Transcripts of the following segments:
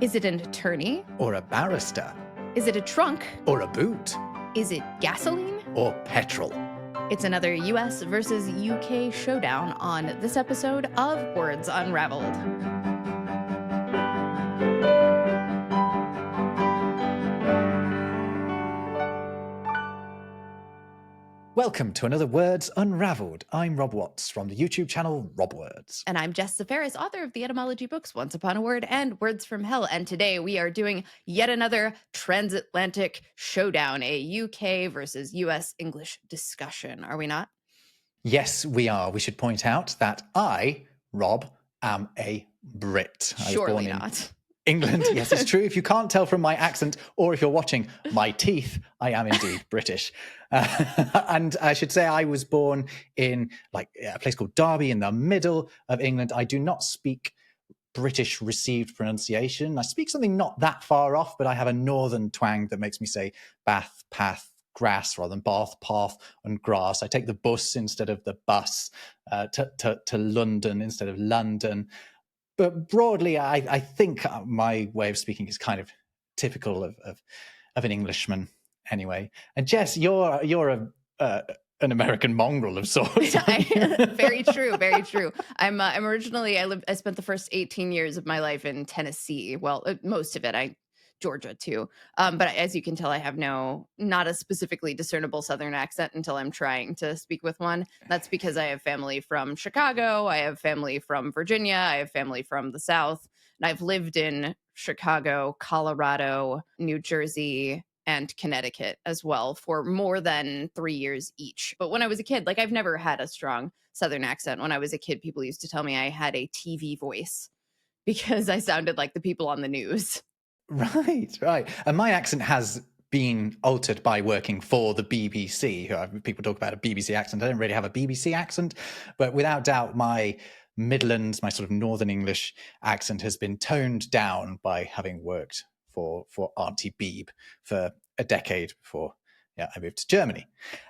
Is it an attorney? Or a barrister? Is it a trunk? Or a boot? Is it gasoline? Or petrol? It's another US versus UK showdown on this episode of Words Unraveled. Welcome to another Words Unravelled. I'm Rob Watts from the YouTube channel Rob Words. And I'm Jess Ferris, author of the etymology books Once Upon a Word and Words from Hell. And today we are doing yet another transatlantic showdown, a UK versus US English discussion. Are we not? Yes, we are. We should point out that I, Rob, am a Brit. I was Surely born in not. England. Yes, it's true. If you can't tell from my accent, or if you're watching my teeth, I am indeed British. And I should say I was born in a place called Derby in the middle of England. I do not speak British received pronunciation. I speak something not that far off, but I have a northern twang that makes me say bath, path, grass rather than bath, path, and grass. I take the bus instead of the bus, to London instead of London. But broadly, I think my way of speaking is kind of typical of an Englishman anyway. And Jess, you're an American mongrel of sorts. Very true, very true. I'm originally I spent the first 18 years of my life in Tennessee. Well, most of it. Georgia too. But as you can tell, I have not a specifically discernible Southern accent until I'm trying to speak with one. That's because I have family from Chicago. I have family from Virginia. I have family from the South. And I've lived in Chicago, Colorado, New Jersey, and Connecticut as well for more than 3 years each. But when I was a kid, I've never had a strong Southern accent. When I was a kid, people used to tell me I had a TV voice because I sounded like the people on the news. Right. And my accent has been altered by working for the BBC. People talk about a BBC accent. I don't really have a BBC accent, but without doubt, my Midlands, my sort of Northern English accent has been toned down by having worked for Auntie Beeb for a decade before I moved to Germany.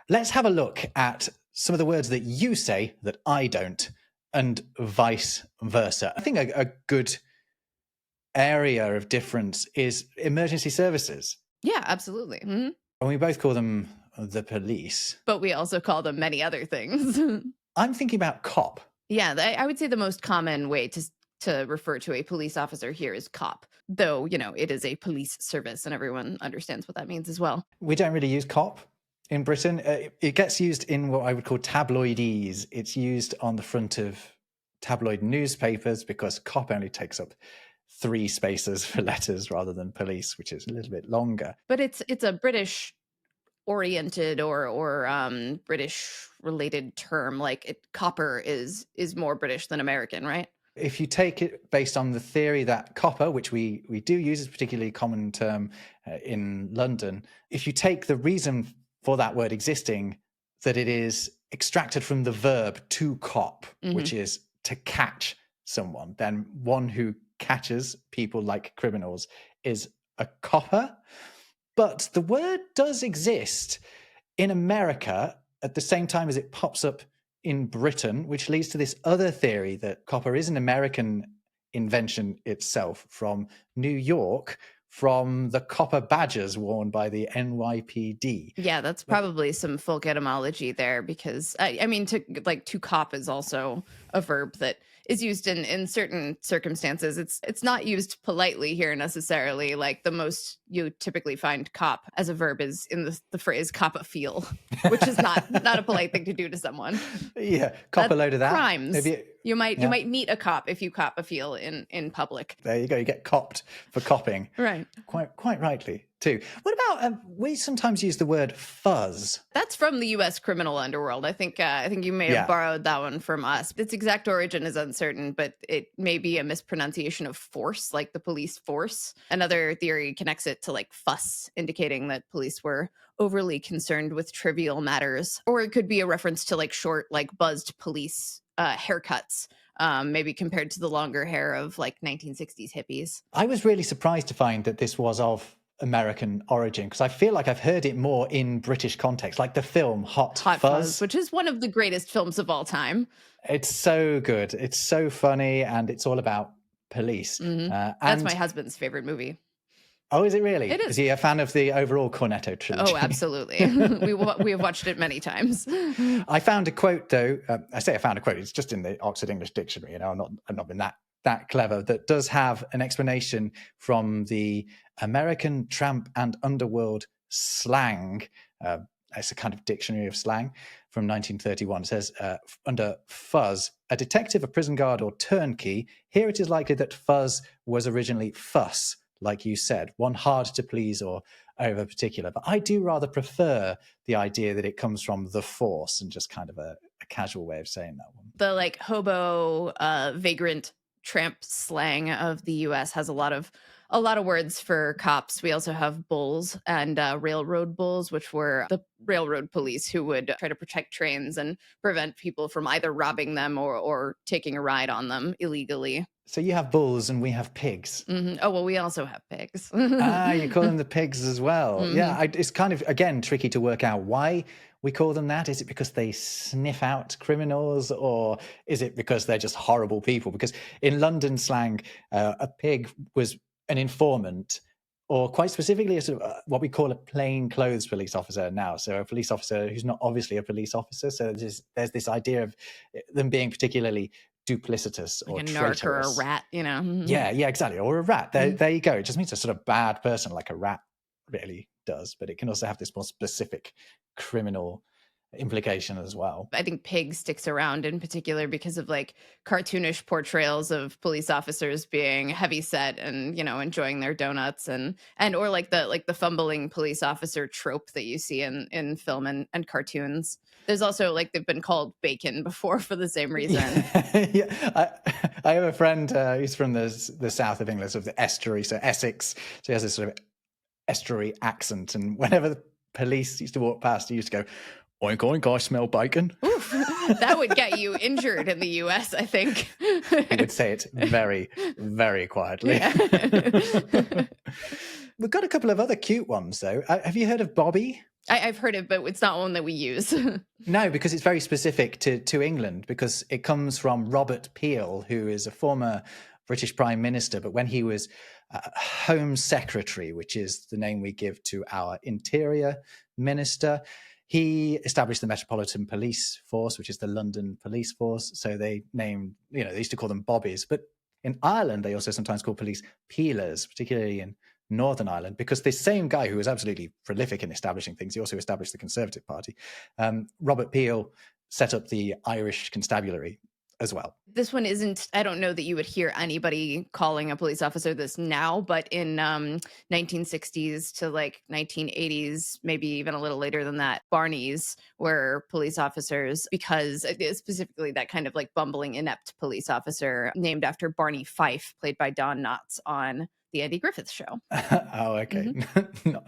Let's have a look at some of the words that you say that I don't, and vice versa. I think a good area of difference is emergency services. Yeah, absolutely. Mm-hmm. And we both call them the police. But we also call them many other things. I'm thinking about cop. Yeah, I would say the most common way to refer to a police officer here is cop, though, it is a police service and everyone understands what that means as well. We don't really use cop in Britain. It gets used in what I would call tabloidese. It's used on the front of tabloid newspapers because cop only takes up 3 spaces for letters rather than police, which is a little bit longer. But it's a British oriented or British related term. Copper is more British than American, right? If you take it based on the theory that copper, which we do use as a particularly common term in London, if you take the reason for that word existing, that it is extracted from the verb to cop, which is to catch someone, then one who catches people like criminals is a copper. But the word does exist in America at the same time as it pops up in Britain, which leads to this other theory that copper is an American invention itself from New York, from the copper badges worn by the NYPD. Yeah, that's probably some folk etymology there because to cop is also a verb that is used in certain circumstances. It's not used politely here necessarily. The most you typically find cop as a verb is in the phrase cop a feel, which is not a polite thing to do to someone. Yeah, cop a load of that. Crimes. You might meet a cop if you cop a feel in public. There you go. You get copped for copping. Right. Quite rightly too. What about we sometimes use the word fuzz? That's from the U.S. criminal underworld. I think you may have borrowed that one from us. Its exact origin is uncertain, but it may be a mispronunciation of force, like the police force. Another theory connects it to fuss, indicating that police were overly concerned with trivial matters. Or it could be a reference to short, buzzed police haircuts, maybe compared to the longer hair of 1960s hippies. I was really surprised to find that this was of American origin because I feel like I've heard it more in British context, like the film Hot Fuzz, which is one of the greatest films of all time. It's so good. It's so funny, and it's all about police. That's my And husband's favorite movie. oh, is it really? It Is is. he a fan of the overall Cornetto trilogy? Oh, absolutely. We have watched it many times. I found a quote though. I say I found a quote. It's just in the Oxford English Dictionary. I'm not been that clever. That does have an explanation from the American Tramp and Underworld Slang. It's a kind of dictionary of slang from 1931. It says under fuzz, a detective, a prison guard, or turnkey. Here it is likely that fuzz was originally fuss, like you said, one hard to please or over particular. But I do rather prefer the idea that it comes from the force and just kind of a casual way of saying that one. The like hobo vagrant tramp slang of the US has a lot of words for cops. We also have bulls and railroad bulls, which were the railroad police who would try to protect trains and prevent people from either robbing them or taking a ride on them illegally. So you have bulls and we have pigs. Oh, well, we also have pigs. You call them the pigs as well. Yeah, it's kind of, again, tricky to work out why we call them that. Is it because they sniff out criminals, or is it because they're just horrible people? Because in London slang, a pig was an informant, or quite specifically, a sort of what we call a plain clothes police officer now. So a police officer who's not obviously a police officer. So there's this idea of them being particularly duplicitous Like or a narc or a traitorous. rat, you know? Yeah, exactly. Or a rat. There you go. It just means a sort of bad person, like a rat really does. But it can also have this more specific criminal implication as well. I think pig sticks around in particular because of like cartoonish portrayals of police officers being heavy set and, you know, enjoying their donuts and or like the fumbling police officer trope that you see in film and cartoons. There's also like they've been called bacon before for the same reason. Yeah, I have a friend who's from the south of England, sort of the estuary, so Essex. So he has this sort of estuary accent, and whenever the police used to walk past, he used to go, "Oink oink, I smell bacon." Oof, that would get you injured in the US, I think. He would say it very, very quietly. Yeah. We've got a couple of other cute ones, though. Have you heard of Bobby? I've heard it, but it's not one that we use. No, because it's very specific to England, because it comes from Robert Peel, who is a former British Prime Minister. But when he was Home Secretary, which is the name we give to our Interior Minister, he established the Metropolitan Police Force, which is the London Police Force. So they named, they used to call them Bobbies. But in Ireland, they also sometimes call police peelers, particularly in Northern Ireland, because this same guy who was absolutely prolific in establishing things, he also established the Conservative Party. Robert Peel set up the Irish Constabulary as well. This one isn't, I don't know that you would hear anybody calling a police officer this now, but in 1960s to like 1980s, maybe even a little later than that, Barneys were police officers because specifically that kind of like bumbling, inept police officer named after Barney Fife, played by Don Knotts on the Andy Griffith Show. Oh, okay.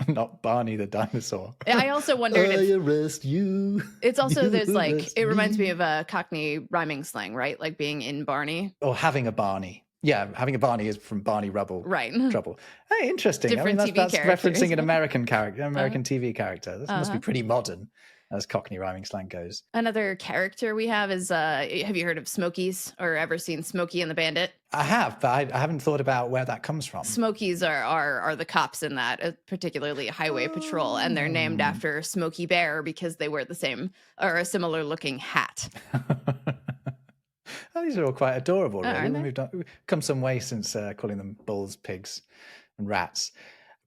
Not Barney the dinosaur. I also wondered I arrest you. It's also, You there's like, arrest it reminds me. me of a Cockney rhyming slang, right? Like being in Barney. Or having a Barney. Yeah, having a Barney is from Barney Rubble. Right. Trouble. Hey, interesting. Different that's TV characters. referencing an American character, American TV character. This must be Uh-huh. pretty modern, as Cockney rhyming slang goes. Another character we have is, have you heard of Smokies or ever seen Smokey and the Bandit? I have, but I haven't thought about where that comes from. Smokies are the cops in that, particularly Highway Patrol, and they're named after Smokey Bear because they wear the same or a similar looking hat. Oh, these are all quite adorable, really. aren't they? We've come some way since calling them bulls, pigs, and rats.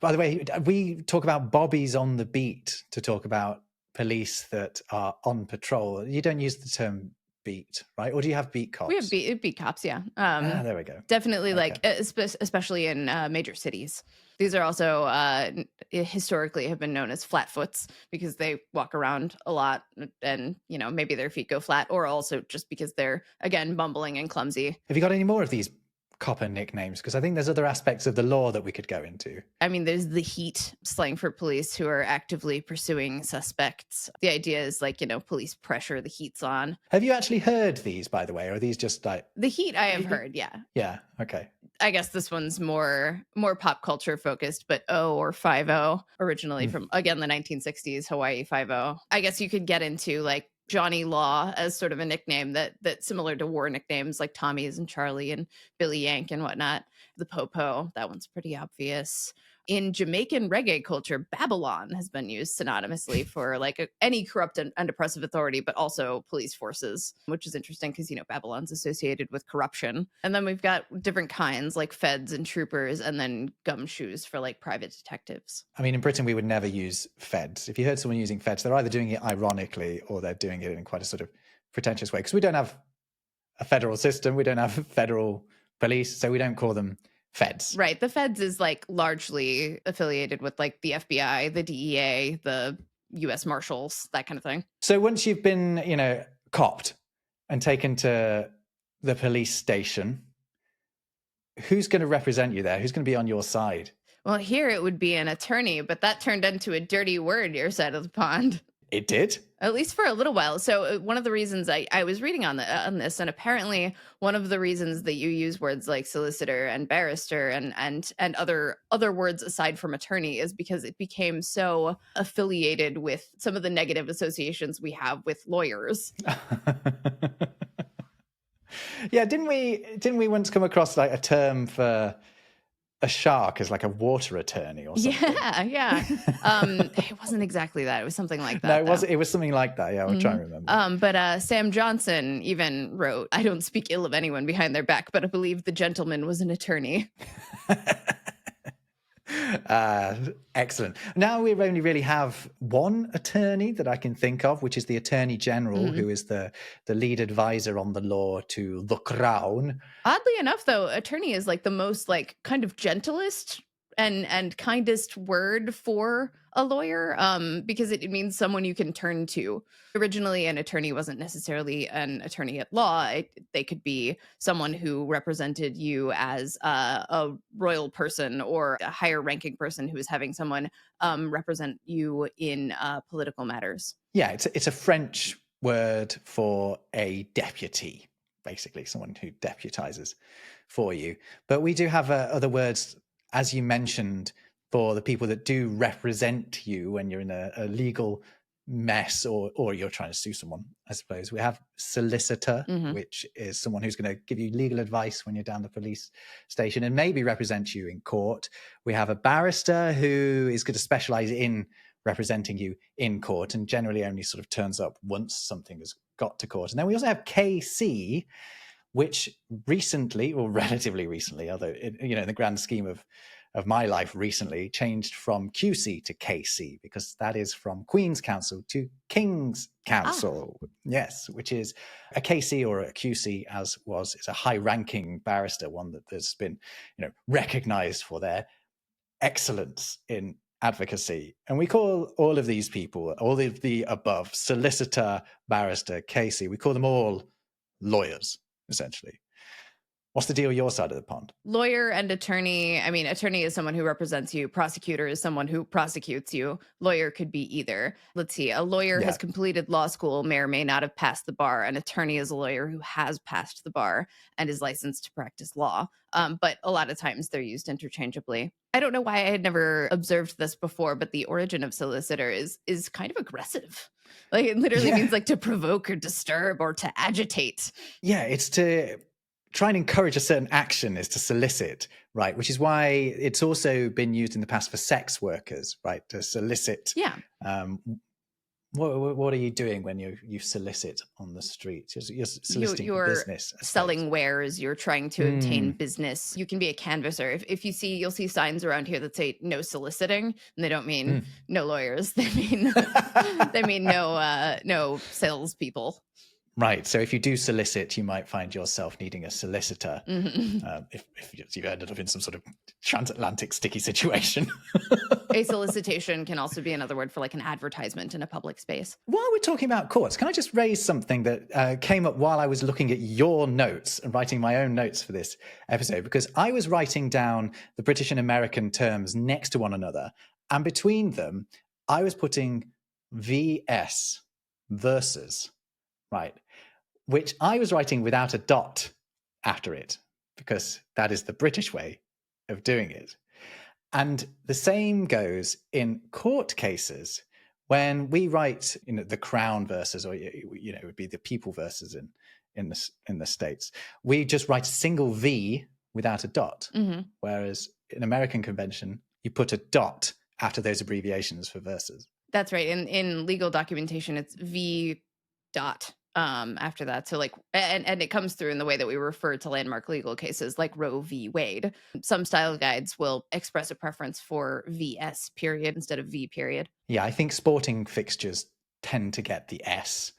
By the way, we talk about bobbies on the beat to talk about police that are on patrol. You don't use the term beat, right? Or do you have beat cops? We have beat cops, yeah. There we go. Definitely, like especially in major cities. These are also historically have been known as flatfoots because they walk around a lot, and maybe their feet go flat, or also just because they're again bumbling and clumsy. Have you got any more of these copper nicknames? Because I think there's other aspects of the law that we could go into. I mean, there's the heat, slang for police who are actively pursuing suspects. The idea is like, police pressure, the heat's on. Have you actually heard these, by the way, or are these just like... The heat I have heard, yeah. Yeah, okay. I guess this one's more pop culture focused, but O or 5-0, originally from, again, the 1960s, Hawaii 5-0. I guess you could get into like Johnny Law as sort of a nickname that's similar to war nicknames like Tommy's and Charlie and Billy Yank and whatnot. The Popo, that one's pretty obvious. In Jamaican reggae culture, Babylon has been used synonymously for like any corrupt and oppressive authority, but also police forces, which is interesting because, Babylon's associated with corruption. And then we've got different kinds like feds and troopers, and then gumshoes for like private detectives. I mean, in Britain, we would never use feds. If you heard someone using feds, they're either doing it ironically or they're doing it in quite a sort of pretentious way, because we don't have a federal system. We don't have federal police, so we don't call them feds. Right. The feds is like largely affiliated with like the FBI, the DEA, the US Marshals, that kind of thing. So once you've been, copped and taken to the police station, who's going to represent you there? Who's going to be on your side? Well, here it would be an attorney, but that turned into a dirty word your side of the pond. It did? At least for a little while. So one of the reasons I was reading on this, and apparently one of the reasons that you use words like solicitor and barrister and other words aside from attorney is because it became so affiliated with some of the negative associations we have with lawyers. Yeah, didn't we once come across like a term for a shark as like a water attorney or something? Yeah. It wasn't exactly that. It was something like that. No, it was something like that. Yeah, I'll try and remember. But Sam Johnson even wrote, "I don't speak ill of anyone behind their back, but I believe the gentleman was an attorney." Excellent. Now we only really have one attorney that I can think of, which is the Attorney General, who is the lead advisor on the law to the Crown. Oddly enough, though, attorney is like the most like kind of gentlest and kindest word for a lawyer, because it means someone you can turn to. Originally, an attorney wasn't necessarily an attorney at law. They could be someone who represented you as a royal person or a higher ranking person who is having someone represent you in political matters. Yeah, it's a French word for a deputy, basically, someone who deputizes for you. But we do have other words, as you mentioned, for the people that do represent you when you're in a legal mess or you're trying to sue someone, I suppose. We have solicitor, which is someone who's going to give you legal advice when you're down the police station and maybe represent you in court. We have a barrister who is going to specialize in representing you in court and generally only sort of turns up once something has got to court. And then we also have KC, which recently, or relatively recently, although in the grand scheme of my life recently, changed from QC to KC, because that is from Queen's Counsel to King's Counsel. Yes, which is a KC or a QC, as was, is a high-ranking barrister, one that has been recognized for their excellence in advocacy. And we call all of these people, all of the above, solicitor, barrister, KC, we call them all lawyers, essentially. What's the deal your side of the pond? Lawyer and attorney. I mean, attorney is someone who represents you. Prosecutor is someone who prosecutes you. Lawyer could be either. Let's see. A lawyer has completed law school, may or may not have passed the bar. An attorney is a lawyer who has passed the bar and is licensed to practice law. But a lot of times they're used interchangeably. I don't know why I had never observed this before, but the origin of solicitor is kind of aggressive. Like it literally means like to provoke or disturb or to agitate. Yeah, it's to try and encourage a certain action, is to solicit, right? Which is why it's also been used in the past for sex workers, right? To solicit. Yeah. What are you doing when you solicit on the street? You're soliciting for business. Selling wares. You're trying to obtain business. You can be a canvasser. If you'll see signs around here that say no soliciting, and they don't mean no lawyers. They mean no salespeople. Right. So if you do solicit, you might find yourself needing a solicitor if you ended up in some sort of transatlantic sticky situation. A solicitation can also be another word for like an advertisement in a public space. While we're talking about courts, can I just raise something that came up while I was looking at your notes and writing my own notes for this episode? Because I was writing down the British and American terms next to one another. And between them, I was putting VS, versus, right? Which I was writing without a dot after it, because that is the British way of doing it. And the same goes in court cases, When we write, the Crown verses, or it would be the People verses in the States, we just write a single V without a dot. Whereas in American convention, you put a dot after those abbreviations for verses. That's right. In legal documentation, it's V dot after that. So like, and it comes through in the way that we refer to landmark legal cases like Roe v. Wade. Some style guides will express a preference for VS period instead of V period. Yeah, I think sporting fixtures tend to get the S,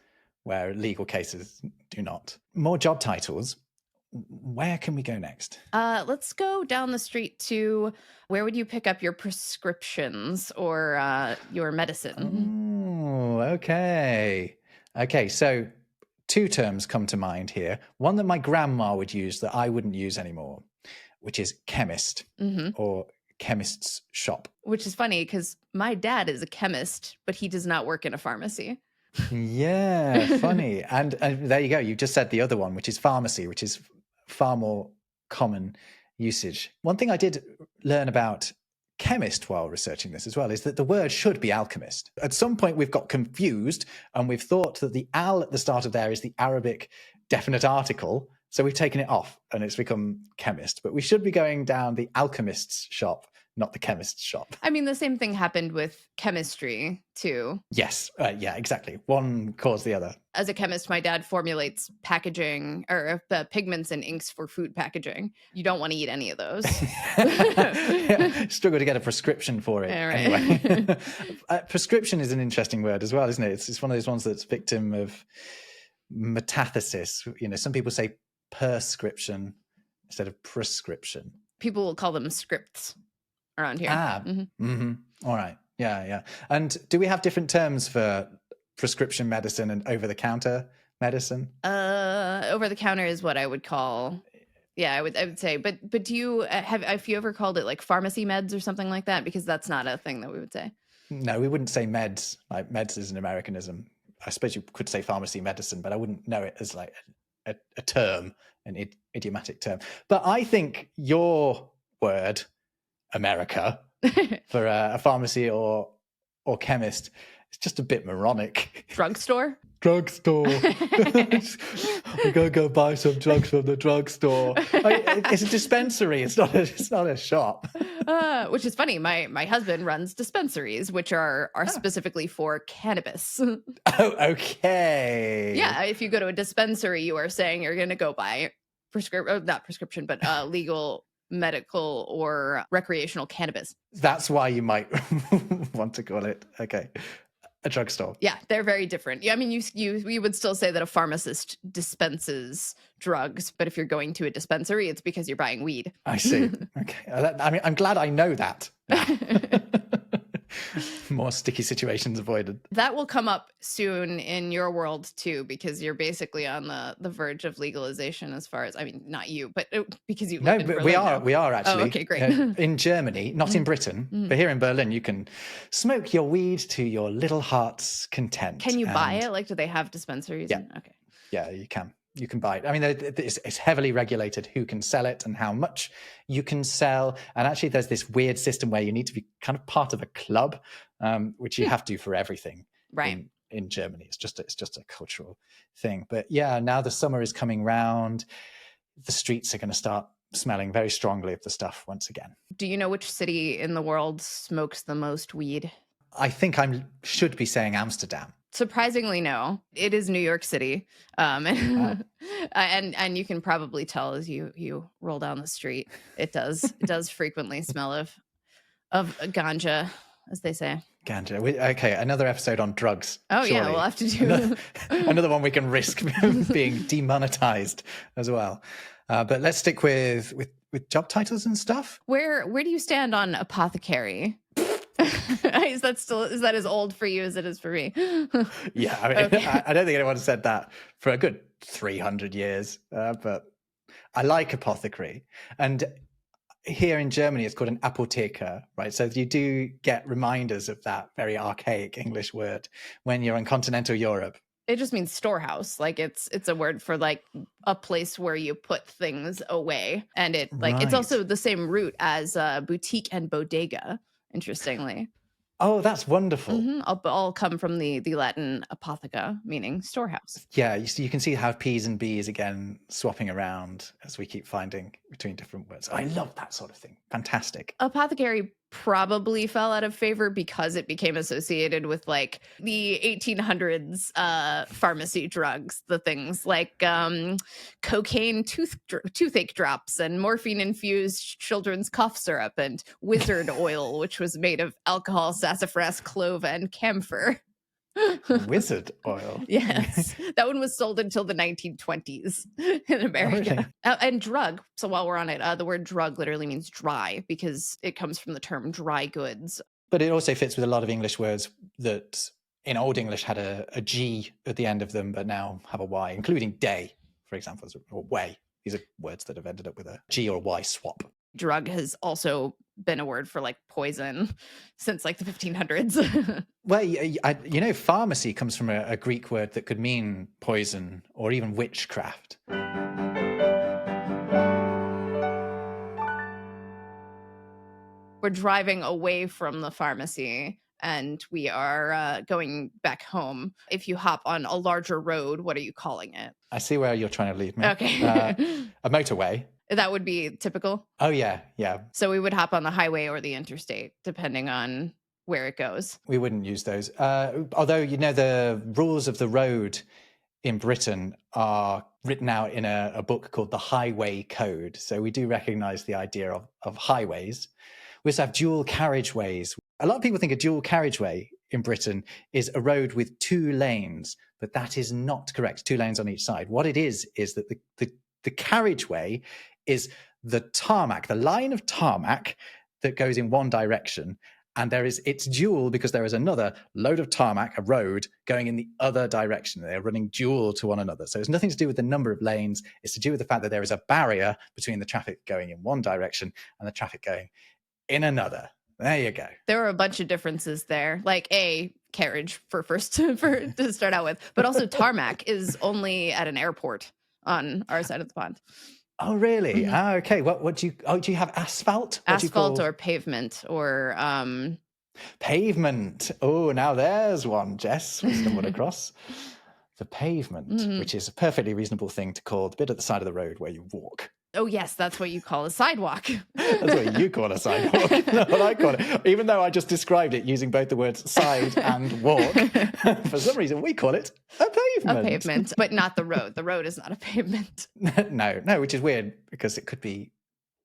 where legal cases do not. More job titles. Where can we go next? Let's go down the street to where would you pick up your prescriptions or your medicine? Oh, okay. Okay, so two terms come to mind here. One that my grandma would use that I wouldn't use anymore, which is chemist or chemist's shop. Which is funny because my dad is a chemist, but he does not work in a pharmacy. Yeah, funny. And there you go. You just said the other one, which is pharmacy, which is far more common usage. One thing I did learn about chemist while researching this as well is that the word should be alchemist. At some point, we've got confused and we've thought that the al at the start of there is the Arabic definite article. So we've taken it off and it's become chemist. But we should be going down the alchemist's shop, not the chemist's shop. I mean, the same thing happened with chemistry, too. Yes. Yeah, exactly. One caused the other. As a chemist, my dad formulates packaging or pigments and inks for food packaging. You don't want to eat any of those. Yeah, struggle to get a prescription for it. Yeah, right. Anyway, prescription is an interesting word as well, isn't it? It's one of those ones that's victim of metathesis. Some people say prescription instead of prescription. People will call them scripts around here. All right. Yeah. And do we have different terms for prescription medicine and over-the-counter medicine? Over-the-counter is what I would call. Yeah, I would say. But do you have you ever called it like pharmacy meds or something like that? Because that's not a thing that we would say. No, we wouldn't say meds. Like meds is an Americanism. I suppose you could say pharmacy medicine, but I wouldn't know it as like a term, an idiomatic term. But I think your word, America, for a pharmacy or chemist, it's just a bit moronic. Drugstore? Drugstore. We're going to go buy some drugs from the drugstore. It's a dispensary. It's not a shop. Which is funny. My husband runs dispensaries, which are specifically for cannabis. Oh, okay. Yeah, if you go to a dispensary, you are saying you're going to go buy not prescription, but legal medical or recreational cannabis. That's why you might want to call it, a drugstore. Yeah, they're very different. Yeah, I mean, you would still say that a pharmacist dispenses drugs, but if you're going to a dispensary, it's because you're buying weed. I see. Okay. I mean, I'm glad I know that. More sticky situations avoided. That will come up soon in your world too, because you're basically on the verge of legalization. As far as, I mean, not you, but because you. No, but we are actually. Oh, okay, great. In Germany, not in Britain, but here in Berlin, you can smoke your weed to your little heart's content. Can you buy it? Like, do they have dispensaries? Yeah. Okay. Yeah, you can. You can buy it. I mean, it's heavily regulated who can sell it and how much you can sell. And actually, there's this weird system where you need to be kind of part of a club, which you have to for everything. Right. In Germany, it's just a cultural thing. But yeah, now the summer is coming round. The streets are going to start smelling very strongly of the stuff once again. Do you know which city in the world smokes the most weed? I think I should be saying Amsterdam. Surprisingly, no. It is New York City, Wow. and you can probably tell as you roll down the street. It does frequently smell of ganja, as they say. Ganja. Okay, another episode on drugs. Oh surely. yeah, we'll have to do another one we can risk being demonetized as well. But let's stick with job titles and stuff. Where do you stand on apothecary? Is that as old for you as it is for me? Yeah, I mean, okay. I don't think anyone said that for a good 300 years, but I like apothecary. And here in Germany, it's called an Apotheker, right? So you do get reminders of that very archaic English word when you're in continental Europe. It just means storehouse. Like it's a word for like a place where you put things away. And it's also the same root as boutique and bodega, interestingly. Oh, that's wonderful. All come from the Latin apotheca, meaning storehouse. Yeah, you can see how P's and B's again swapping around as we keep finding between different words. I love that sort of thing. Fantastic. Apothecary probably fell out of favor because it became associated with like the 1800s pharmacy drugs, the things like cocaine toothache drops and morphine infused children's cough syrup and wizard oil, which was made of alcohol, sassafras, clove, and camphor. Wizard oil. Yes, that one was sold until the 1920s in America. really? And drug. So while we're on it, the word drug literally means dry because it comes from the term dry goods. But it also fits with a lot of English words that in Old English had a G at the end of them, but now have a Y, including day, for example, or way. These are words that have ended up with a G or a Y swap. Drug has also been a word for like poison since like the 1500s. Well, pharmacy comes from a Greek word that could mean poison or even witchcraft. We're driving away from the pharmacy and we are going back home. If you hop on a larger road, what are you calling it? I see where you're trying to lead me. Okay. A motorway. That would be typical. Oh, yeah. So we would hop on the highway or the interstate, depending on where it goes. We wouldn't use those. Although, the rules of the road in Britain are written out in a book called the Highway Code. So we do recognize the idea of highways. We also have dual carriageways. A lot of people think a dual carriageway in Britain is a road with 2 lanes, but that is not correct. 2 lanes on each side. What it is that the carriageway is the tarmac, the line of tarmac that goes in one direction. And it's dual because there is another load of tarmac, a road, going in the other direction. They're running dual to one another. So it's nothing to do with the number of lanes. It's to do with the fact that there is a barrier between the traffic going in one direction and the traffic going in another. There you go. There are a bunch of differences there, like carriage to start out with, but also tarmac is only at an airport on our side of the pond. Oh, really? Okay. What do you have asphalt? Asphalt or pavement or pavement. Oh, now there's one, Jess, we stumbled across. The pavement, which is a perfectly reasonable thing to call the bit at the side of the road where you walk. Oh, yes, that's what you call a sidewalk. That's what you call a sidewalk. Not what I call it. Even though I just described it using both the words side and walk, for some reason we call it a pavement. A pavement, but not the road. The road is not a pavement. No, which is weird because it could be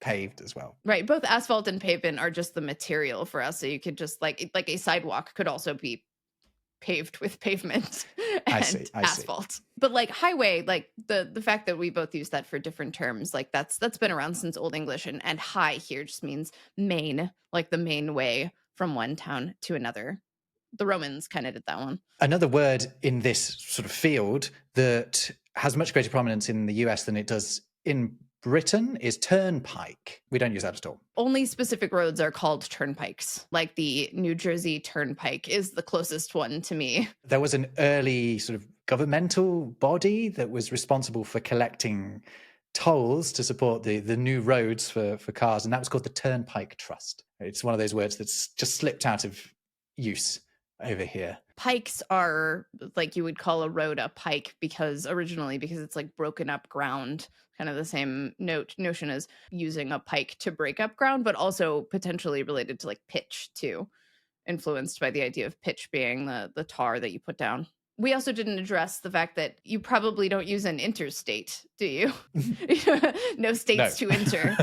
paved as well. Right. Both asphalt and pavement are just the material for us. So you could just like a sidewalk could also be paved with pavement and asphalt. See. But like highway, like the fact that we both use that for different terms, like that's been around since Old English, and high here just means main, like the main way from one town to another. The Romans kind of did that one. Another word in this sort of field that has much greater prominence in the US than it does in Britain is turnpike. We don't use that at all. Only specific roads are called turnpikes. Like the New Jersey Turnpike is the closest one to me. There was an early sort of governmental body that was responsible for collecting tolls to support the new roads for cars, and that was called the Turnpike Trust. It's one of those words that's just slipped out of use over here. Pikes are like you would call a road a pike because it's like broken up ground, kind of the same notion as using a pike to break up ground, but also potentially related to like pitch too, influenced by the idea of pitch being the tar that you put down. We also didn't address the fact that you probably don't use an interstate, do you? No states to enter.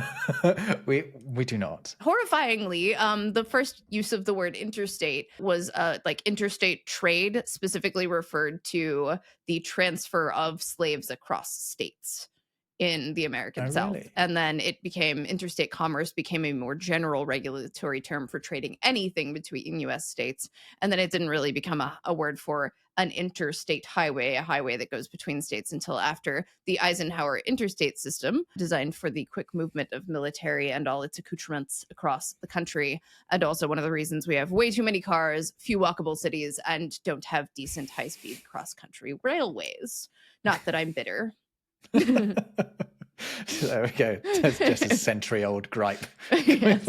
We do not. Horrifyingly, the first use of the word interstate was like interstate trade, specifically referred to the transfer of slaves across states in the American South. Really? And then interstate commerce became a more general regulatory term for trading anything between US states. And then it didn't really become a word for an interstate highway, a highway that goes between states, until after the Eisenhower interstate system, designed for the quick movement of military and all its accoutrements across the country. And also one of the reasons we have way too many cars, few walkable cities, and don't have decent high-speed cross-country railways. Not that I'm bitter. There we go. That's just a century-old gripe. Yes.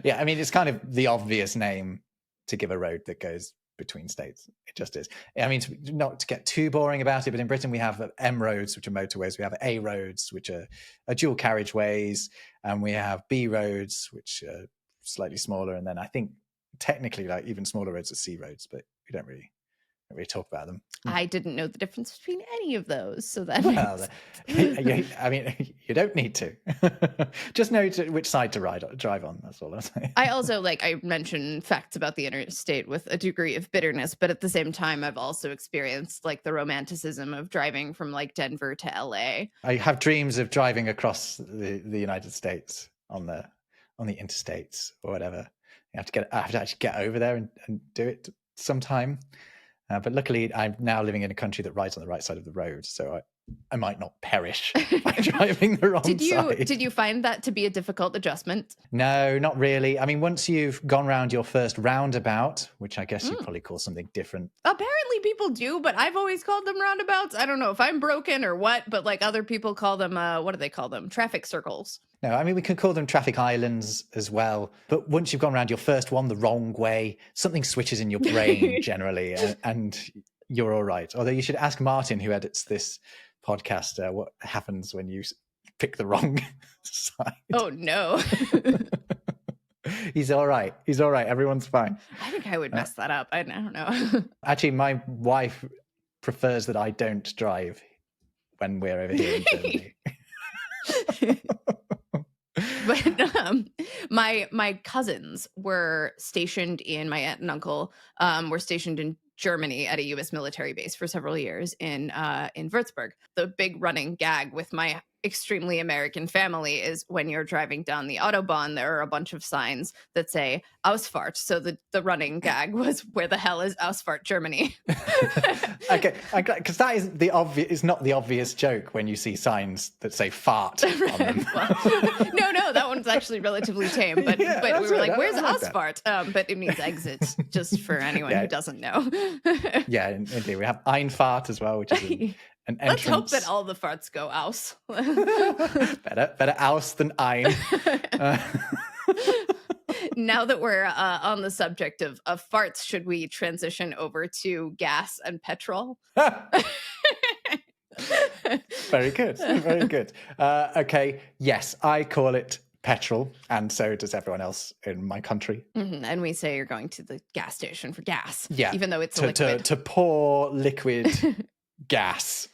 Yeah, I mean, it's kind of the obvious name to give a road that goes between states. It just is. I mean, not to get too boring about it, but in Britain we have M roads, which are motorways. We have A roads, which are dual carriageways, and we have B roads, which are slightly smaller. And then I think technically, like even smaller roads are C roads, but we don't really talk about them. I didn't know the difference between any of those, so that Well, I mean, you don't need to. Just know which side to drive on. That's all I'm saying. I also I mention facts about the interstate with a degree of bitterness, but at the same time, I've also experienced like the romanticism of driving from like Denver to LA. I have dreams of driving across the United States on the interstates or whatever. I have to actually get over there and do it sometime. But luckily, I'm now living in a country that rides on the right side of the road, so I might not perish by driving the wrong side. Did you find that to be a difficult adjustment? No, not really. I mean, once you've gone round your first roundabout, which I guess you'd probably call something different. Apparently people do, but I've always called them roundabouts. I don't know if I'm broken or what, but like other people call them, what do they call them? Traffic circles. No, I mean, we can call them traffic islands as well. But once you've gone around your first one the wrong way, something switches in your brain generally, and you're all right. Although you should ask Martin, who edits this podcast, what happens when you pick the wrong side. Oh, no. He's all right. He's all right. Everyone's fine. I think I would mess that up. I don't know. Actually, my wife prefers that I don't drive when we're over here in Germany. But my cousins were stationed in, my aunt and uncle were stationed in Germany at a U.S. military base for several years in Würzburg. The big running gag with my extremely American family is when you're driving down the Autobahn, there are a bunch of signs that say Ausfahrt. So the running gag was, where the hell is Ausfahrt, Germany? Okay, because that is the obvious. It's not the obvious joke when you see signs that say fart on them. No, that one's actually relatively tame. But Yeah, but we were right. like, where's I like Ausfahrt? But it means exit, just for anyone who doesn't know. Yeah, indeed. We have Einfahrt as well, which is an entrance. Let's hope that all the farts go aus. better aus than ein. Now that we're on the subject of farts, should we transition over to gas and petrol? Very good. Very good. Okay. Yes, I call it petrol, and so does everyone else in my country. Mm-hmm. And we say you're going to the gas station for gas. Yeah. Even though it's a liquid. To pour liquid gas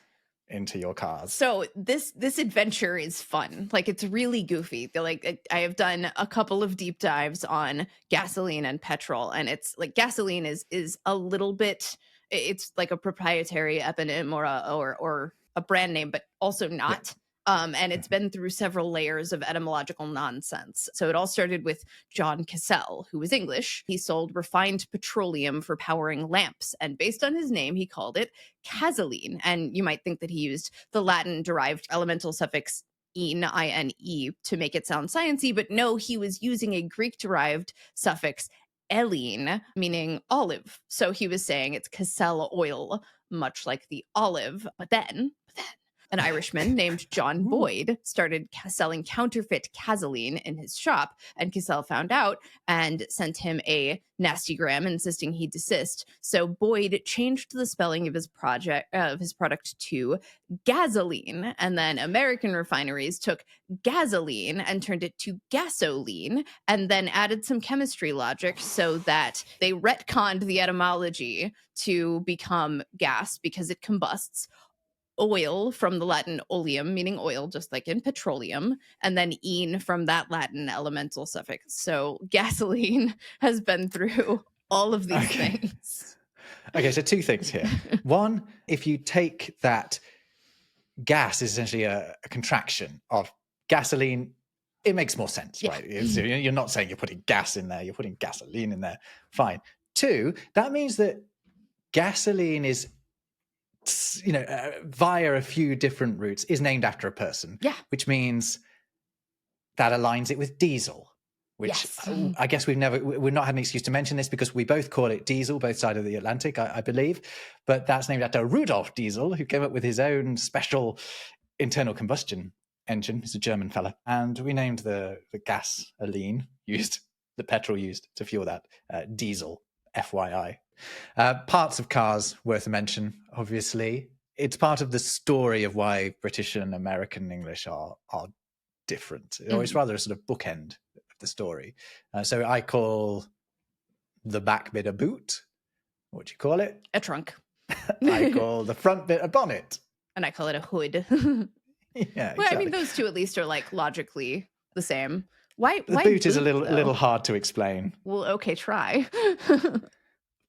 into your cars. So this adventure is fun. Like, it's really goofy. I have done a couple of deep dives on gasoline and petrol, and it's like gasoline is a little bit, it's like a proprietary eponym or a brand name, but also not. Yeah. And it's been through several layers of etymological nonsense. So it all started with John Cassell, who was English. He sold refined petroleum for powering lamps. And based on his name, he called it gasoline. And you might think that he used the Latin-derived elemental suffix ine, I-N-E, to make it sound sciencey. But no, he was using a Greek-derived suffix ellene, meaning olive. So he was saying it's Cassell oil, much like the olive. But then an Irishman named John Boyd started selling counterfeit gasoline in his shop, and Cassell found out and sent him a nastygram insisting he desist. So Boyd changed the spelling of his product to gasoline, and then American refineries took gasoline and turned it to gasoline, and then added some chemistry logic so that they retconned the etymology to become gas because it combusts. Oil from the Latin oleum, meaning oil, just like in petroleum, and then ine from that Latin elemental suffix. So gasoline has been through all of these things. Okay, so two things here. One, if you take that gas is essentially a contraction of gasoline, it makes more sense, right? You're not saying you're putting gas in there, you're putting gasoline in there. Fine. Two, that means that gasoline is, via a few different routes, is named after a person. Yeah. Which means that aligns it with diesel, which yes. I guess we've not had an excuse to mention this because we both call it diesel, both sides of the Atlantic, I believe. But that's named after Rudolf Diesel, who came up with his own special internal combustion engine. It's a German fella. And we named the gasoline used, the petrol used to fuel that, diesel, FYI. Parts of cars worth a mention, obviously. It's part of the story of why British and American English are different, or it's rather a sort of bookend of the story. So I call the back bit a boot. What do you call it? A trunk. I call the front bit a bonnet. And I call it a hood. Yeah, exactly. Well, I mean, those two at least are like logically the same. Why the boot is a though? little hard to explain. Well, okay, try.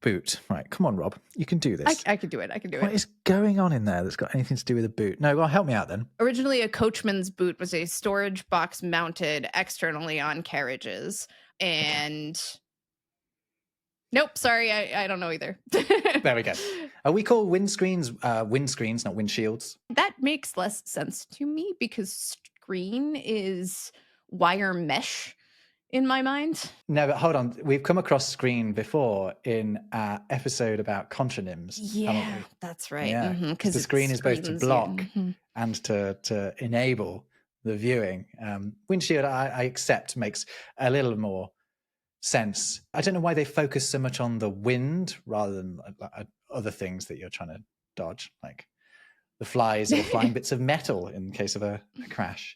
Boot. Right, come on, Rob. You can do this. I can do it. I can do What it. is going on in there that's got anything to do with a boot? No, well, help me out then. Originally, a coachman's boot was a storage box mounted externally on carriages. And nope, sorry, I don't know either. There we go. We call windscreens windscreens, not windshields. That makes less sense to me because screen is wire mesh in my mind. No, but hold on. We've come across screen before in our episode about contronyms. Yeah, that's right. Yeah, because the screen is both to block and to enable the viewing. Windshield, I accept, makes a little more sense. I don't know why they focus so much on the wind rather than other things that you're trying to dodge, like the flies or flying bits of metal in case of a crash.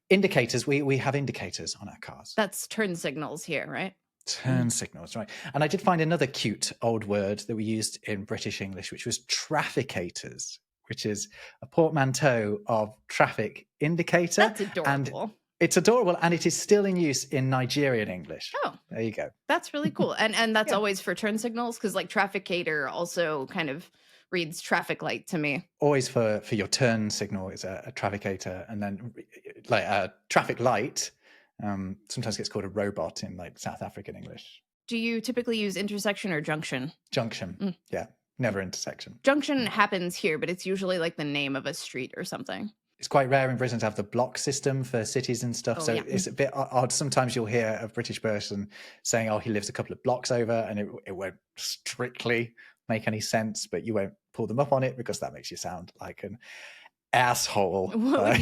Indicators, we have indicators on our cars. That's turn signals here, right? Turn signals, right. And I did find another cute old word that we used in British English, which was trafficators, which is a portmanteau of traffic indicator. That's adorable. And it's adorable, and it is still in use in Nigerian English. Oh, there you go. That's really cool. And that's always for turn signals, because like trafficator also kind of reads traffic light to me. Always for your turn signal is a trafficator, and then like a traffic light sometimes gets called a robot in like South African English. Do you typically use intersection or junction? Junction. Yeah, never intersection. Junction happens here, but it's usually like the name of a street or something. It's quite rare in Britain to have the block system for cities and stuff. So it's a bit odd. Sometimes you'll hear a British person saying, oh, he lives a couple of blocks over, and it won't strictly make any sense, but you won't pull them up on it because that makes you sound like an asshole. What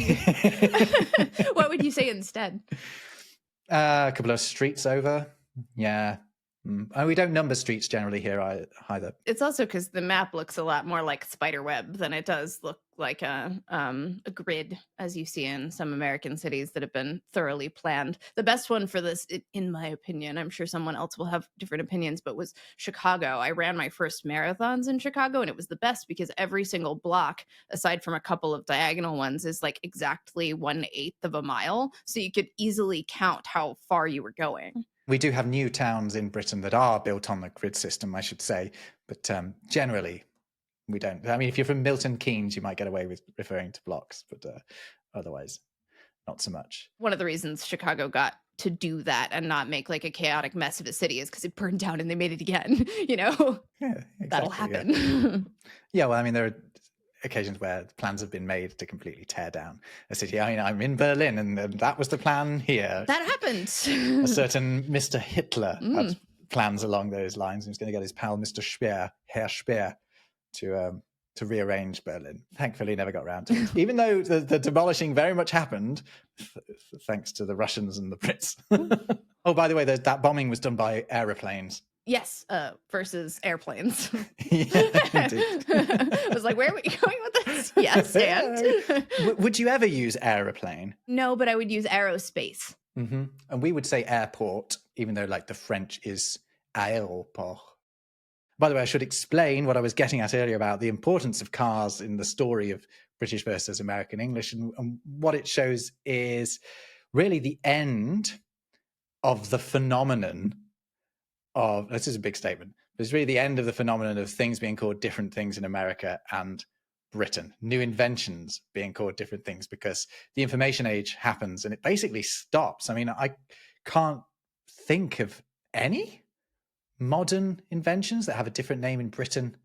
would you say instead? A couple of streets over. Yeah. And we don't number streets generally here either. It's also because the map looks a lot more like spider web than it does look like a grid, as you see in some American cities that have been thoroughly planned. The best one for this, in my opinion, I'm sure someone else will have different opinions, but was Chicago. I ran my first marathons in Chicago, and it was the best because every single block, aside from a couple of diagonal ones, is like exactly 1/8 of a mile. So you could easily count how far you were going. We do have new towns in Britain that are built on the grid system, I should say, but generally we don't. I mean, if you're from Milton Keynes, you might get away with referring to blocks, but otherwise, not so much. One of the reasons Chicago got to do that and not make like a chaotic mess of a city is because it burned down and they made it again. Yeah, exactly, that'll happen. Yeah, well, I mean, there are occasions where plans have been made to completely tear down a city. I mean, I'm in Berlin, and that was the plan here. That happened. A certain Mr. Hitler had plans along those lines. He was going to get his pal, Mr. Speer, Herr Speer, to rearrange Berlin. Thankfully, never got around to it. Even though the demolishing very much happened, thanks to the Russians and the Brits. Oh, by the way, that bombing was done by aeroplanes. Yes, versus airplanes. Yeah, indeed. I was like, where are we going with this? Yes, and? Would you ever use aeroplane? No, but I would use aerospace. Mm-hmm. And we would say airport, even though like the French is aéroport. By the way, I should explain what I was getting at earlier about the importance of cars in the story of British versus American English. And what it shows is really the end of the phenomenon of, this is a big statement, but it's really the end of the phenomenon of things being called different things in America and Britain, new inventions being called different things, because the information age happens and it basically stops. I mean, I can't think of any modern inventions that have a different name in Britain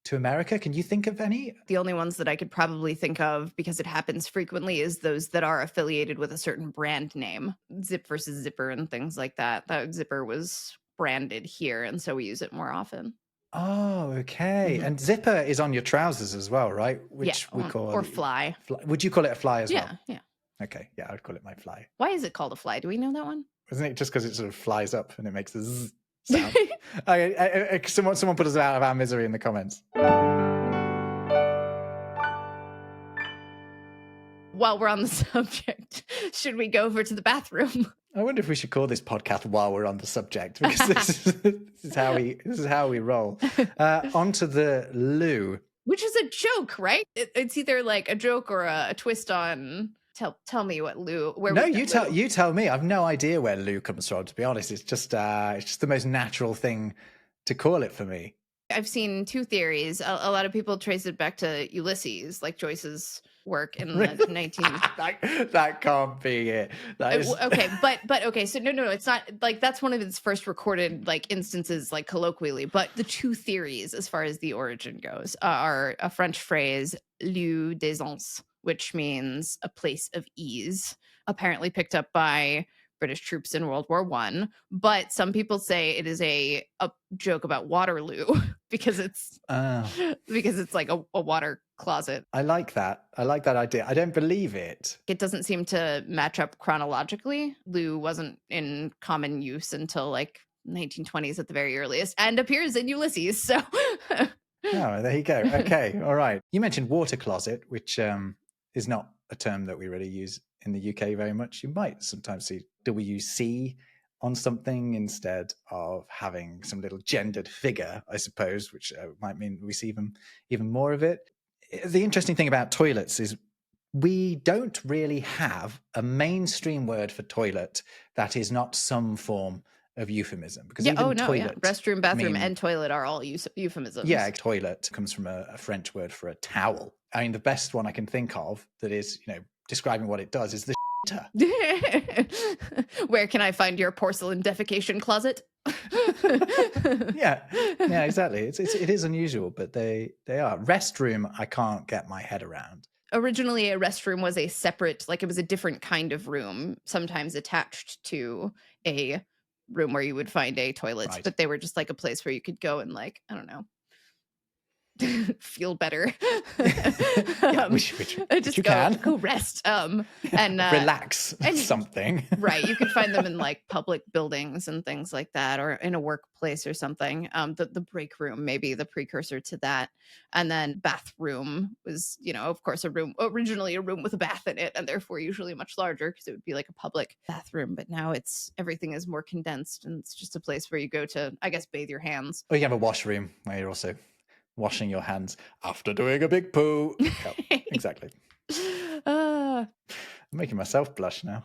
to America. Can you think of any? The only ones that I could probably think of, because it happens frequently, is those that are affiliated with a certain brand name. Zip versus Zipper and things like that. That Zipper was branded here, and so we use it more often. Oh, okay. Mhm. And zipper is on your trousers as well, right? Yeah, Which we call or fly. Would you call it a fly as well? Yeah, yeah. Okay, yeah, I would call it my fly. Why is it called a fly? Do we know that one? Isn't it just because it sort of flies up and it makes a zzz sound? Someone put us out of our misery in the comments. While we're on the subject, should we go over to the bathroom? I wonder if we should call this podcast while we're on the subject, because this is how we roll. Onto the loo. Which is a joke, right? It's either like a joke or a twist on. Tell me what Lou. Where No, we you get Lou. tell me. I've no idea where loo comes from. To be honest, it's just the most natural thing to call it for me. I've seen two theories. A lot of people trace it back to Ulysses, like Joyce's work in the 19. That can't be it. That is Okay, but okay. So no, it's not like that's one of its first recorded like instances, like colloquially. But the two theories, as far as the origin goes, are a French phrase "lieu d'aisance," which means a place of ease, apparently picked up by British troops in World War One. But some people say it is a joke about Waterloo because it's Oh, because it's like a water closet. I like that. I like that idea. I don't believe it. It doesn't seem to match up chronologically. Loo wasn't in common use until like 1920s at the very earliest and appears in Ulysses. So Oh, there you go. Okay, all right. You mentioned water closet, which is not a term that we really use in the UK very much. You might sometimes see WC on something instead of having some little gendered figure, I suppose, which might mean we see even more of it. The interesting thing about toilets is we don't really have a mainstream word for toilet that is not some form of euphemism, because yeah, even oh no, yeah. toilet Restroom, bathroom, mean and toilet are all euphemisms. yeah, toilet comes from a French word for a towel. I mean, the best one I can think of that is, describing what it does is the shitter. Where can I find your porcelain defecation closet? Yeah, exactly. It is unusual, but they are. Restroom, I can't get my head around. Originally, a restroom was a separate, like it was a different kind of room, sometimes attached to a room where you would find a toilet, Right. but they were just like a place where you could go and like, I don't know, feel better. Yeah, which Just you go, can. go rest. And Relax and- something. right, you could find them in like public buildings and things like that, or in a workplace or something. The break room may be the precursor to that, and then bathroom was, of course, originally a room with a bath in it, and therefore usually much larger because it would be like a public bathroom. But now everything is more condensed, and it's just a place where you go to, I guess, bathe your hands. Or you have a washroom where you're also washing your hands after doing a big poo. Yep, exactly. Ah. I'm making myself blush now.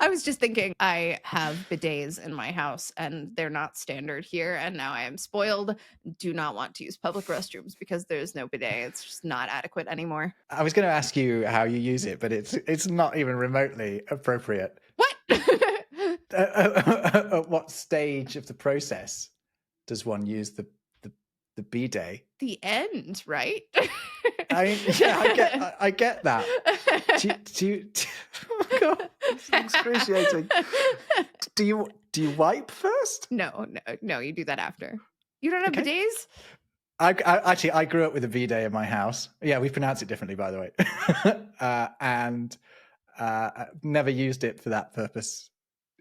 I was just thinking, I have bidets in my house and they're not standard here. And now I am spoiled. Do not want to use public restrooms because there's no bidet. It's just not adequate anymore. I was going to ask you how you use it, but it's not even remotely appropriate. What? At what stage of the process does one use the bidet? The end, right? I mean, yeah, I get that. Oh God, it's excruciating. Do you wipe first? No, you do that after. You don't have Okay. bidets? I grew up with a bidet in my house. Yeah, we pronounce it differently, by the way, and never used it for that purpose.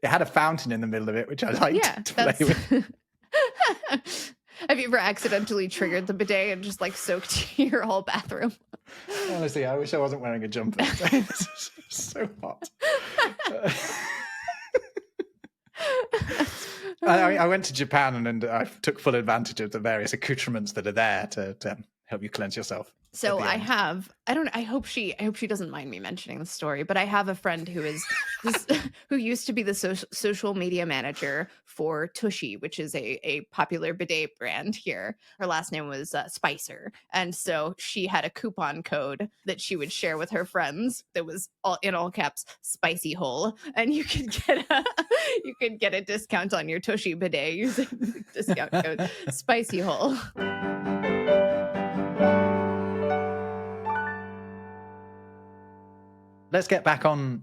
It had a fountain in the middle of it, which I liked to play with. Have you ever accidentally triggered the bidet and just like soaked your whole bathroom? Honestly, I wish I wasn't wearing a jumper. It's so hot. I went to Japan and I took full advantage of the various accoutrements that are there to help you cleanse yourself. So I hope she doesn't mind me mentioning the story, but I have a friend who is who used to be the social media manager for Tushy, which is a popular bidet brand here. Her last name was Spicer. And so she had a coupon code that she would share with her friends that was in all caps spicy hole. And you could get a discount on your Tushy bidet using the discount code spicy hole. Let's get back on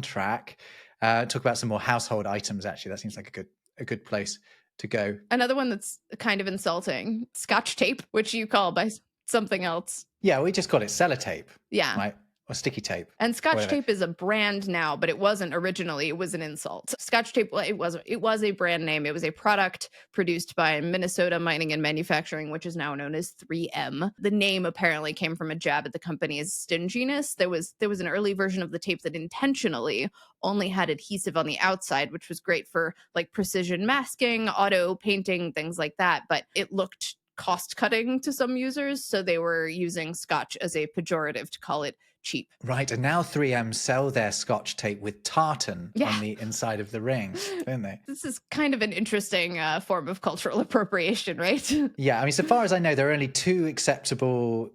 track. Talk about some more household items. Actually, that seems like a good place to go. Another one that's kind of insulting, Scotch tape, which you call by something else. Yeah, we just call it sellotape, Yeah. right? Or sticky tape. And Scotch Whatever. tape is a brand now, but it wasn't originally. It was an insult. Scotch tape, well, it was a brand name. It was a product produced by Minnesota Mining and Manufacturing, which is now known as 3M. The name apparently came from a jab at the company's stinginess. There was an early version of the tape that intentionally only had adhesive on the outside, which was great for like precision masking, auto painting, things like that. But it looked cost cutting to some users, so they were using Scotch as a pejorative to call it cheap. Right, and now 3M sell their Scotch tape with tartan Yeah. on the inside of the ring, don't they? This is kind of an interesting form of cultural appropriation, right? Yeah, I mean, so far as I know, there are only two acceptable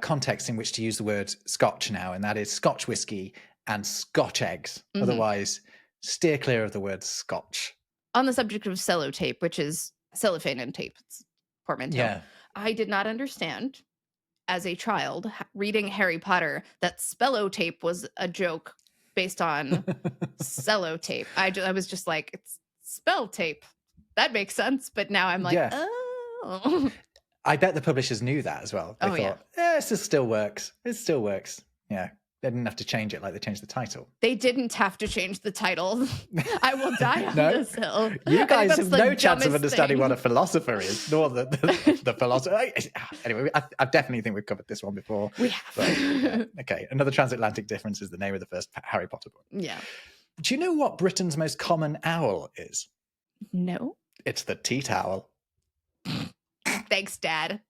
contexts in which to use the word Scotch now, and that is Scotch whiskey and Scotch eggs. Mhm. Otherwise, steer clear of the word Scotch. On the subject of cellotape, which is cellophane and tape, it's portmanteau. Yeah. I did not understand as a child reading Harry Potter that spellotape was a joke based on cellotape. I was just like, it's spell tape. That makes sense. But now I'm like, Yeah. oh. I bet the publishers knew that as well. They thought, this still works. It still works. Yeah. They didn't have to change it like they changed the title. They didn't have to change the title. I will die on No. this hill. You I think guys that's have the no chance of dumbest understanding thing. what a philosopher is, nor the philosopher. Anyway, I definitely think we've covered this one before. We have. But, yeah. Okay, another transatlantic difference is the name of the first Harry Potter book. Yeah. Do you know what Britain's most common owl is? No. It's the tea towel. Thanks, Dad.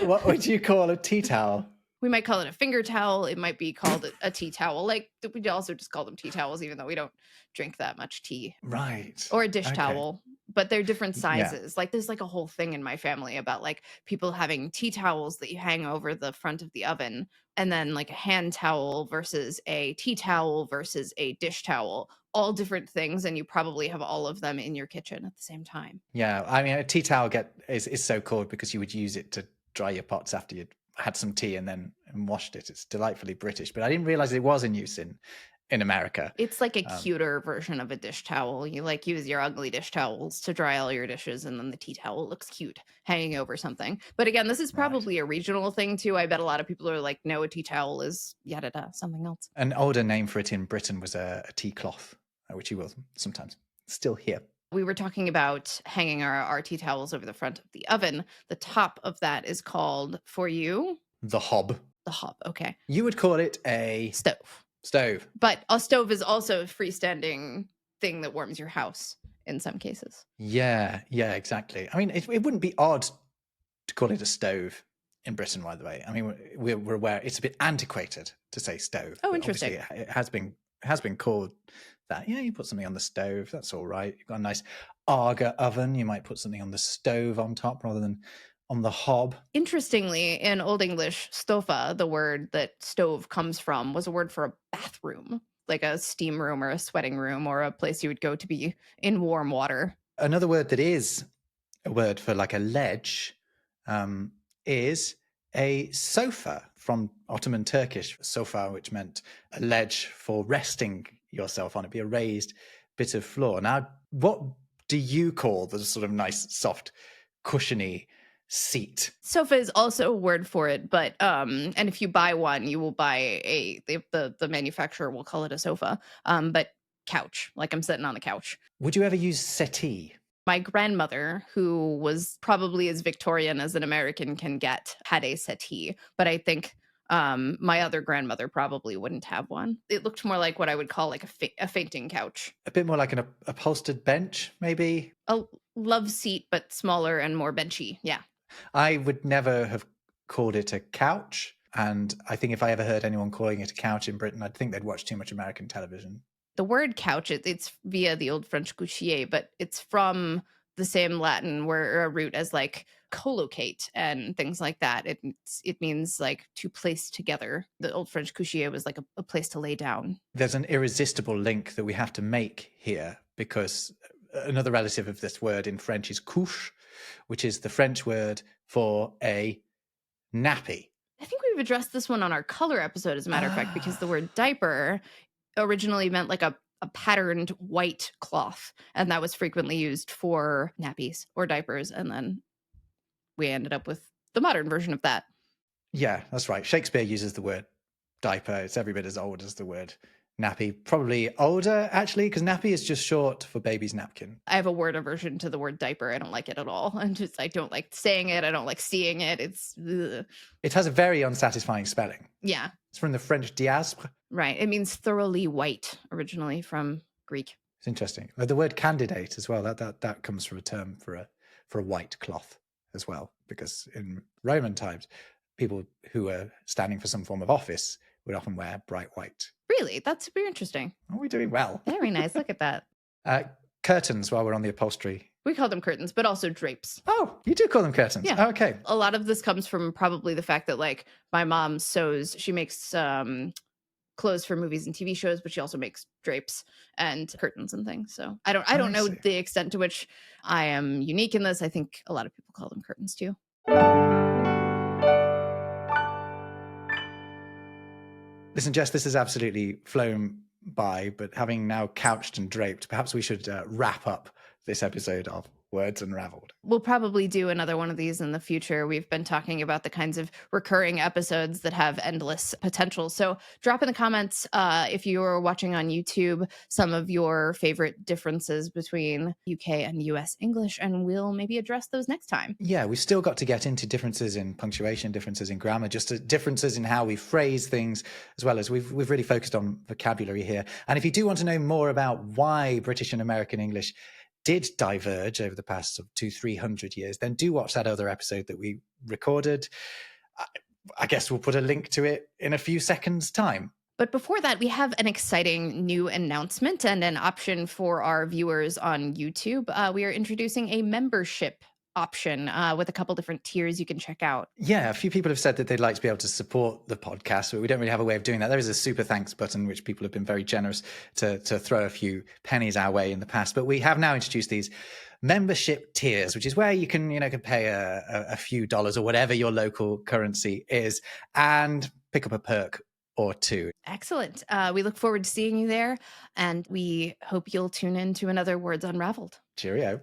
What would you call a tea towel? We might call it a finger towel. It might be called a tea towel. Like we also just call them tea towels, even though we don't drink that much tea. Right. Or a dish Okay. towel. But they're different Yeah. sizes. Like there's like a whole thing in my family about like people having tea towels that you hang over the front of the oven, and then like a hand towel versus a tea towel versus a dish towel. All different things, and you probably have all of them in your kitchen at the same time. Yeah, I mean, a tea towel is so called because you would use it to dry your pots after you'd had some tea and washed it. It's delightfully British, but I didn't realize it was in use in America. It's like a cuter version of a dish towel. You like use your ugly dish towels to dry all your dishes, and then the tea towel looks cute hanging over something. But again, this is probably a regional thing too. I bet a lot of people are like, no, a tea towel is yada da something else. An older name for it in Britain was a tea cloth, which you will sometimes still hear. We were talking about hanging our tea towels over the front of the oven. The top of that is called, for you, The hob. the hob. Okay. You would call it a Stove. But a stove is also a freestanding thing that warms your house in some cases. Yeah, exactly. I mean, it wouldn't be odd to call it a stove in Britain, by the way. I mean, we're aware it's a bit antiquated to say stove. Oh, interesting. It has been called that. Yeah, you put something on the stove, that's all right. You've got a nice Arga oven. You might put something on the stove on top rather than on the hob. Interestingly, in Old English, stofa, the word that stove comes from, was a word for a bathroom, like a steam room or a sweating room or a place you would go to be in warm water. Another word that is a word for like a ledge is a sofa, from Ottoman Turkish sofa, which meant a ledge for resting yourself on. It'd be a raised bit of floor. Now, what do you call the sort of nice, soft, cushiony seat? Sofa is also a word for it, but and if you buy one, you will buy the manufacturer will call it a sofa. But couch, like I'm sitting on the couch. Would you ever use settee? My grandmother, who was probably as Victorian as an American can get, had a settee, but I think my other grandmother probably wouldn't have one. It looked more like what I would call like a fainting couch. A bit more like an upholstered bench, maybe? A love seat, but smaller and more benchy. Yeah. I would never have called it a couch. And I think if I ever heard anyone calling it a couch in Britain, I'd think they'd watch too much American television. The word couch, it's via the old French couchier, but it's from the same Latin root as like collocate and things like that. It means like to place together. The old French couchier was like a place to lay down. There's an irresistible link that we have to make here, because another relative of this word in French is couche, which is the French word for a nappy. I think we've addressed this one on our color episode, as a matter of fact, because the word diaper originally meant like a a patterned white cloth, and that was frequently used for nappies or diapers. And then we ended up with the modern version of that. Yeah, that's right. Shakespeare uses the word diaper. It's every bit as old as the word nappy. Probably older, actually, because nappy is just short for baby's napkin. I have a word aversion to the word diaper. I don't like it at all. I don't like saying it. I don't like seeing it. It's ugh. It has a very unsatisfying spelling. Yeah, It's from the French diaspre. right. It means thoroughly white, originally from Greek. It's interesting. The word candidate as well. That comes from a term for a white cloth as well, because in Roman times, people who were standing for some form of office would often wear bright white. Really? That's super interesting. Are we doing well? Very nice. Look at that. Curtains, while we're on the upholstery. We call them curtains, but also drapes. Oh, you do call them curtains. Yeah. Okay. A lot of this comes from probably the fact that like my mom sews, she makes clothes for movies and TV shows, but she also makes drapes and curtains and things. So I don't know see. the extent to which I am unique in this. I think a lot of people call them curtains too. Listen, Jess, this has absolutely flown by, but having now couched and draped, perhaps we should wrap up this episode of Words Unravelled. We'll probably do another one of these in the future. We've been talking about the kinds of recurring episodes that have endless potential. So drop in the comments if you're watching on YouTube some of your favorite differences between UK and US English, and we'll maybe address those next time. Yeah, we've still got to get into differences in punctuation, differences in grammar, just differences in how we phrase things, as well as we've really focused on vocabulary here. And if you do want to know more about why British and American English did diverge over the past 200-300 years, then do watch that other episode that we recorded. I guess we'll put a link to it in a few seconds' time. But before that, we have an exciting new announcement and an option for our viewers on YouTube. We are introducing a membership option with a couple different tiers you can check out. Yeah, a few people have said that they'd like to be able to support the podcast, but we don't really have a way of doing that. There is a super thanks button, which people have been very generous to throw a few pennies our way in the past. But we have now introduced these membership tiers, which is where you can, can pay a few dollars or whatever your local currency is and pick up a perk or two. Excellent. We look forward to seeing you there, and we hope you'll tune in to another Words Unraveled. Cheerio.